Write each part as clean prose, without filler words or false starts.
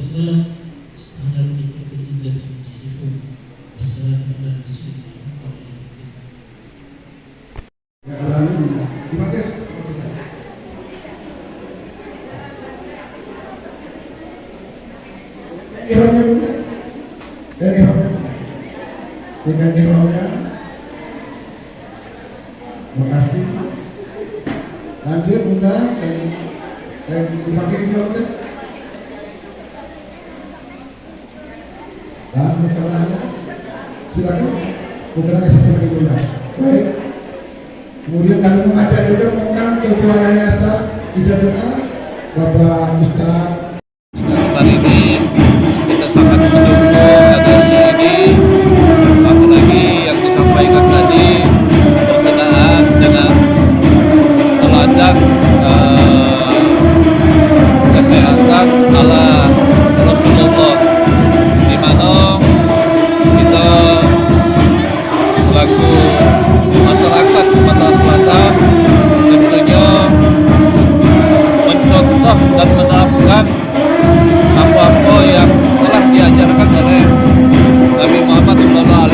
والسلام سبحان ربك رب العزة عما يصفون والسلام على المرسلين dengan ihramnya makasih lanjut sudah dan dipakai ihramnya dan masalahnya silakan putranya seperti itu. Baik, kemudian kami mengajak juga mengundang ketua yayasan Ijazah Bapak Ustaz. Hari ini kita sangat mendukung adanya ini, apalagi yang disampaikan tadi berkenaan dengan teladan kesehatan ala Rasulullah, di mana kita selaku masyarakat Sumatera Selatan tentunya mencontoh dan menerapkan apa-apa yang telah diajarkan oleh Nabi Muhammad SAW,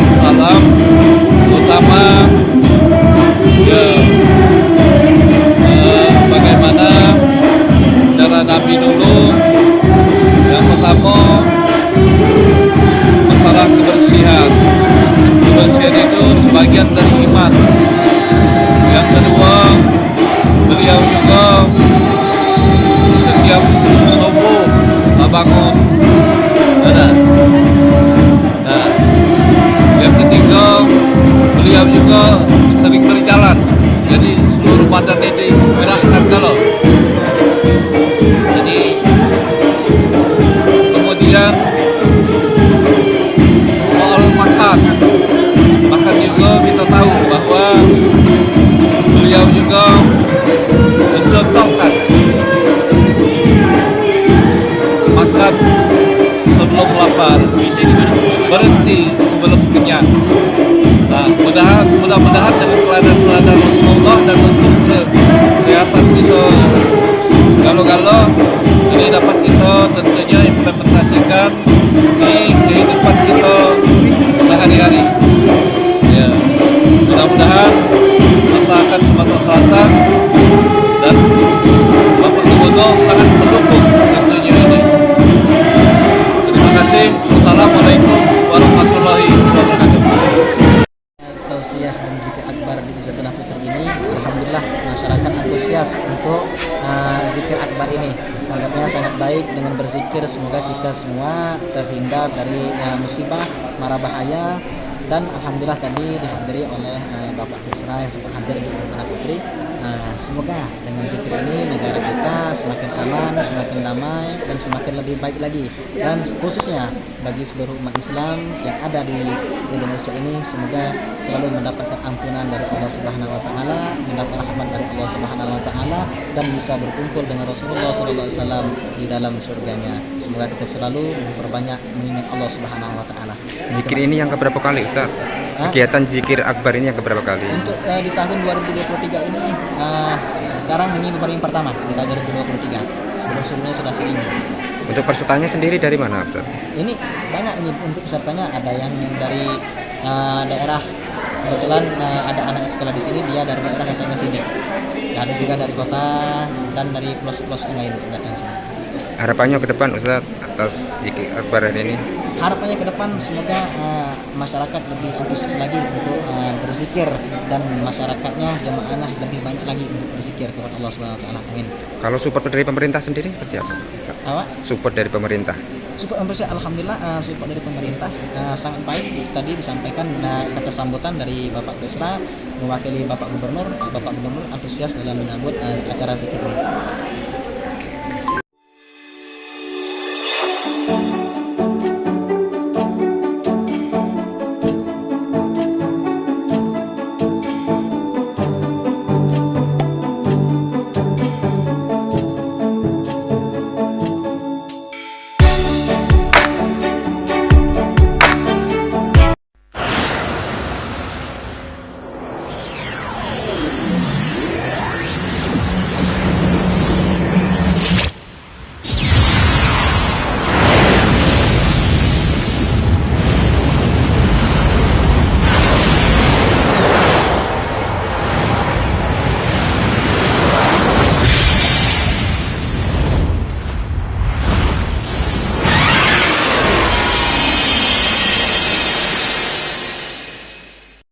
terutama bagaimana cara Nabi dulu. Yang pertama, masalah kebersihan. Kebersihan itu sebagian dari iman. Yang kedua, beliau juga setiap subuh bangun. Nah, yang ketiga, beliau juga sering berjalan. Jadi seluruh badan ini digerakkan kalau. Jadi kemudian soal makan juga kita tahu bahwa beliau juga mencontohkan makan sebelum lapar, berhenti sebelum kenyang. Nah, mudah-mudahan dengan teladan Rasulullah dan untuk kesehatan kita galau-galau ini dapat kita tentunya implementasikan di kehidupan kita sehari-hari. Ya, mudah-mudahan masyarakat Sumatera Selatan dan Bapak Gubernur sangat mendukung tentunya ini. Terima kasih. Wassalamualaikum warahmatullahi wabarakatuh. Tausiah dan zikir akbar di Desa Tanah Putri ini, alhamdulillah masyarakat antusias untuk zikir akbar ini. Tanggapnya sangat baik dengan berzikir, semoga kita semua terhindar dari musibah, mara bahaya. Dan alhamdulillah tadi dihadiri oleh Bapak Kisra yang sempat hadir di Desa Tanah Putri. Semoga dengan zikir ini negara kita semakin aman, semakin damai, dan semakin lebih baik lagi. Dan khususnya bagi seluruh umat Islam yang ada di Indonesia ini, semoga selalu mendapatkan ampunan dari Allah Subhanahu wa taala, mendapat rahmat dari Allah Subhanahu wa taala, dan bisa berkumpul dengan Rasulullah sallallahu alaihi wasallam di dalam surganya. Semoga kita selalu memperbanyak mengingat Allah Subhanahu wa taala. Zikir ini yang keberapa kali, Ustaz? Kegiatan zikir akbar ini yang keberapa kali? Untuk di tahun 2023 ini, sekarang ini baru yang pertama di tahun 2023. Sebelum-sebelumnya sudah sering. Untuk pesertanya sendiri dari mana, Ustaz? Ini banyak ini untuk pesertanya, ada yang dari daerah, kebetulan ada anak sekolah di sini, dia dari daerah datang ke sini. Ada juga dari kota dan dari pelosok-pelosok lain datang ke sini. Harapannya ke depan, Ustaz, atas zikir akbar ini? Harapannya ke depan semoga masyarakat lebih antusias lagi untuk berzikir, dan masyarakatnya, jemaahnya lebih banyak lagi untuk berzikir kepada Allah Subhanahu wa taala. Amin. Kalau support dari pemerintah sendiri seperti apa? Support dari pemerintah. Support alhamdulillah, support dari pemerintah sangat baik. Tadi disampaikan kata sambutan dari Bapak Kisra mewakili Bapak Gubernur. Bapak Gubernur antusias dalam menyambut acara zikir ini.